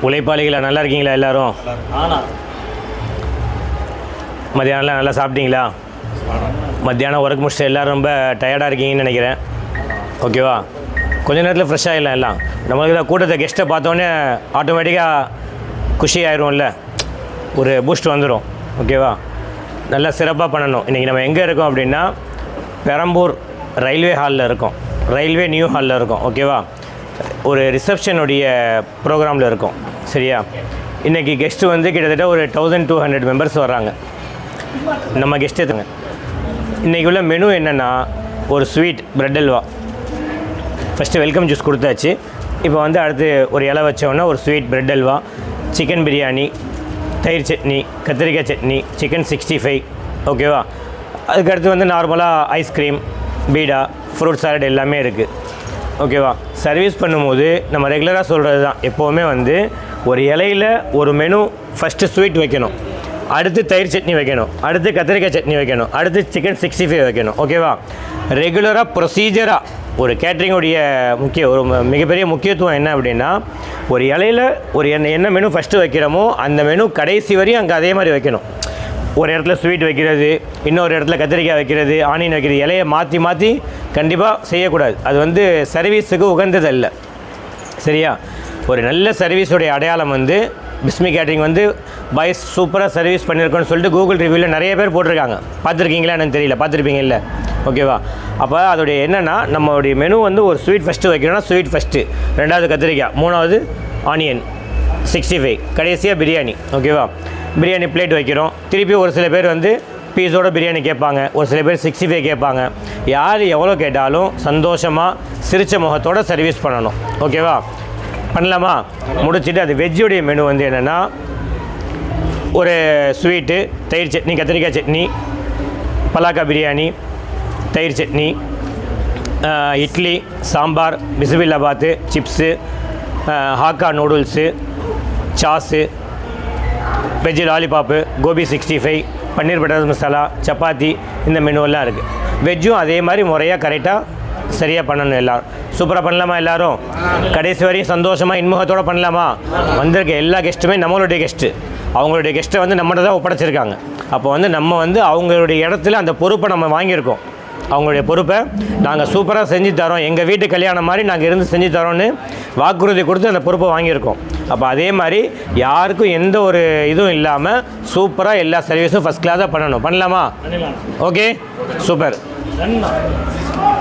உழைப்பாளிகளா நல்லா இருக்கீங்களா எல்லாரும்? மத்தியானம்லாம் நல்லா சாப்பிட்டீங்களா? மத்தியானம் ஒர்க் முடிச்சுட்டு எல்லோரும் ரொம்ப டயர்டாக இருக்கீங்கன்னு நினைக்கிறேன். ஓகேவா? கொஞ்ச நேரத்தில் ஃப்ரெஷ் ஆகிடலாம். எல்லாம் நம்மளுக்கு தான் கூட்டத்தை கெஸ்ட்டை பார்த்தோன்னே ஆட்டோமேட்டிக்காக குஷி ஆயிடும்ல, ஒரு பூஸ்ட் வந்துடும். ஓகேவா? நல்லா சிறப்பாக பண்ணணும். இன்றைக்கி நம்ம எங்கே இருக்கோம் அப்படின்னா பெரம்பூர் ரயில்வே ஹாலில் இருக்கோம். ரயில்வே நியூ ஹாலில் இருக்கோம். ஓகேவா? ஒரு ரிசப்ஷனுடைய ப்ரோக்ராமில் இருக்கோம். சரியா? இன்றைக்கி கெஸ்ட்டு வந்து கிட்டத்தட்ட ஒரு 1200 மெம்பர்ஸ் வர்றாங்க. நம்ம கெஸ்ட்டு எடுத்துங்க. இன்றைக்கி உள்ள மெனு என்னென்னா ஒரு sweet bread halwa. First welcome juice கொடுத்தாச்சு. இப்போ வந்து அடுத்து ஒரு இலை வச்சோன்னா ஒரு sweet bread halwa, chicken biryani, தயிர் சட்னி, கத்திரிக்காய் சட்னி, சிக்கன் 65. ஓகேவா? அதுக்கடுத்து வந்து நார்மலாக ஐஸ்கிரீம், பீடா, ஃப்ரூட் சாலட் எல்லாமே இருக்குது. ஓகேவா? சர்வீஸ் பண்ணும்போது நம்ம ரெகுலராக சொல்கிறது தான், எப்போவுமே வந்து ஒரு இலையில் ஒரு மெனு ஃபஸ்ட்டு ஸ்வீட் வைக்கணும், அடுத்து தயிர் சட்னி வைக்கணும், அடுத்து கத்திரிக்காய் சட்னி வைக்கணும், அடுத்து சிக்கன் 65 வைக்கணும். ஓகேவா? ரெகுலராக ப்ரொசீஜராக ஒரு கேட்ரிங்குடைய ஒரு மிகப்பெரிய முக்கியத்துவம் என்ன அப்படின்னா, ஒரு இலையில் ஒரு என்ன மெனு ஃபஸ்ட்டு வைக்கிறோமோ அந்த மெனு கடைசி வரையும் அங்கே அதே மாதிரி வைக்கணும். ஒரு இடத்துல ஸ்வீட் வைக்கிறது, இன்னொரு இடத்துல கத்திரிக்காய் வைக்கிறது, ஆனியன் வைக்கிறது, இலையை மாற்றி மாற்றி கண்டிப்பாக செய்யக்கூடாது. அது வந்து சர்வீஸுக்கு உகந்ததல்ல. சரியா? ஒரு நல்ல சர்வீஸுடைய அடையாளம் வந்து பிஸ்மி கேட்ரிங் வந்து பாய்ஸ் சூப்பராக சர்வீஸ் பண்ணியிருக்கோன்னு சொல்லிட்டு கூகுள் ரிவ்யூவில் நிறைய பேர் போட்டிருக்காங்க. பார்த்துருக்கீங்களா என்னன்னு தெரியல, பார்த்துருப்பீங்கல்ல? ஓகேவா? அப்போ அதோடைய என்னென்னா, நம்மளுடைய மெனு வந்து ஒரு ஸ்வீட் ஃபஸ்ட்டு வைக்கணும்னா ஸ்வீட் ஃபஸ்ட்டு, ரெண்டாவது கத்திரிக்காய், மூணாவது ஆனியன் 65, கடைசியாக பிரியாணி. ஓகேவா? பிரியாணி பிளேட் வைக்கிறோம். திருப்பி ஒரு சில பேர் வந்து பீஸோட பிரியாணி கேட்பாங்க, ஒரு சில பேர் 65 கேட்பாங்க. யார் எவ்வளோ கேட்டாலும் சந்தோஷமாக சிரிச்ச முகத்தோடு சர்வீஸ் பண்ணணும். ஓகேவா? பண்ணலாமா? முடிச்சுட்டு அது வெஜ்ஜுடைய மெனு வந்து என்னென்னா ஒரு ஸ்வீட்டு, தயிர் சட்னி, கத்திரிக்காய் சட்னி, பலாக்கா பிரியாணி, தயிர் chutney, idli, sambar, bisibelebath, chips, Hakka noodles, sauce, veg lollipop, gobi 65, paneer butter masala, chapati, இந்த மெனுவெல்லாம் இருக்குது. வெஜ்ஜும் அதே மாதிரி முறையாக கரெக்டாக சரியாக பண்ணணும். எல்லோரும் சூப்பராக பண்ணலாமா? எல்லோரும் கடைசி வரையும் சந்தோஷமாக இன்முகத்தோடு பண்ணலாமா? வந்திருக்க எல்லா கெஸ்ட்டுமே நம்மளுடைய கெஸ்ட்டு. அவங்களுடைய கெஸ்ட்டை வந்து நம்மகிட்ட தான் ஒப்படைச்சிருக்காங்க. அப்போ வந்து நம்ம வந்து அவங்களுடைய இடத்துல அந்த பொறுப்பை நம்ம வாங்கியிருக்கோம். அவங்களுடைய பொறுப்பை நாங்கள் சூப்பராக செஞ்சு தரோம், எங்கள் வீட்டு கல்யாணம் மாதிரி நாங்கள் இருந்து செஞ்சு தரோன்னு வாக்குறுதி கொடுத்து அந்த பொறுப்பை வாங்கியிருக்கோம். அப்போ அதே மாதிரி யாருக்கும் எந்த ஒரு இதுவும் இல்லாமல் சூப்பராக எல்லா சர்வீஸும் ஃபஸ்ட் கிளாஸாக பண்ணணும். பண்ணலாமா? Okay, super.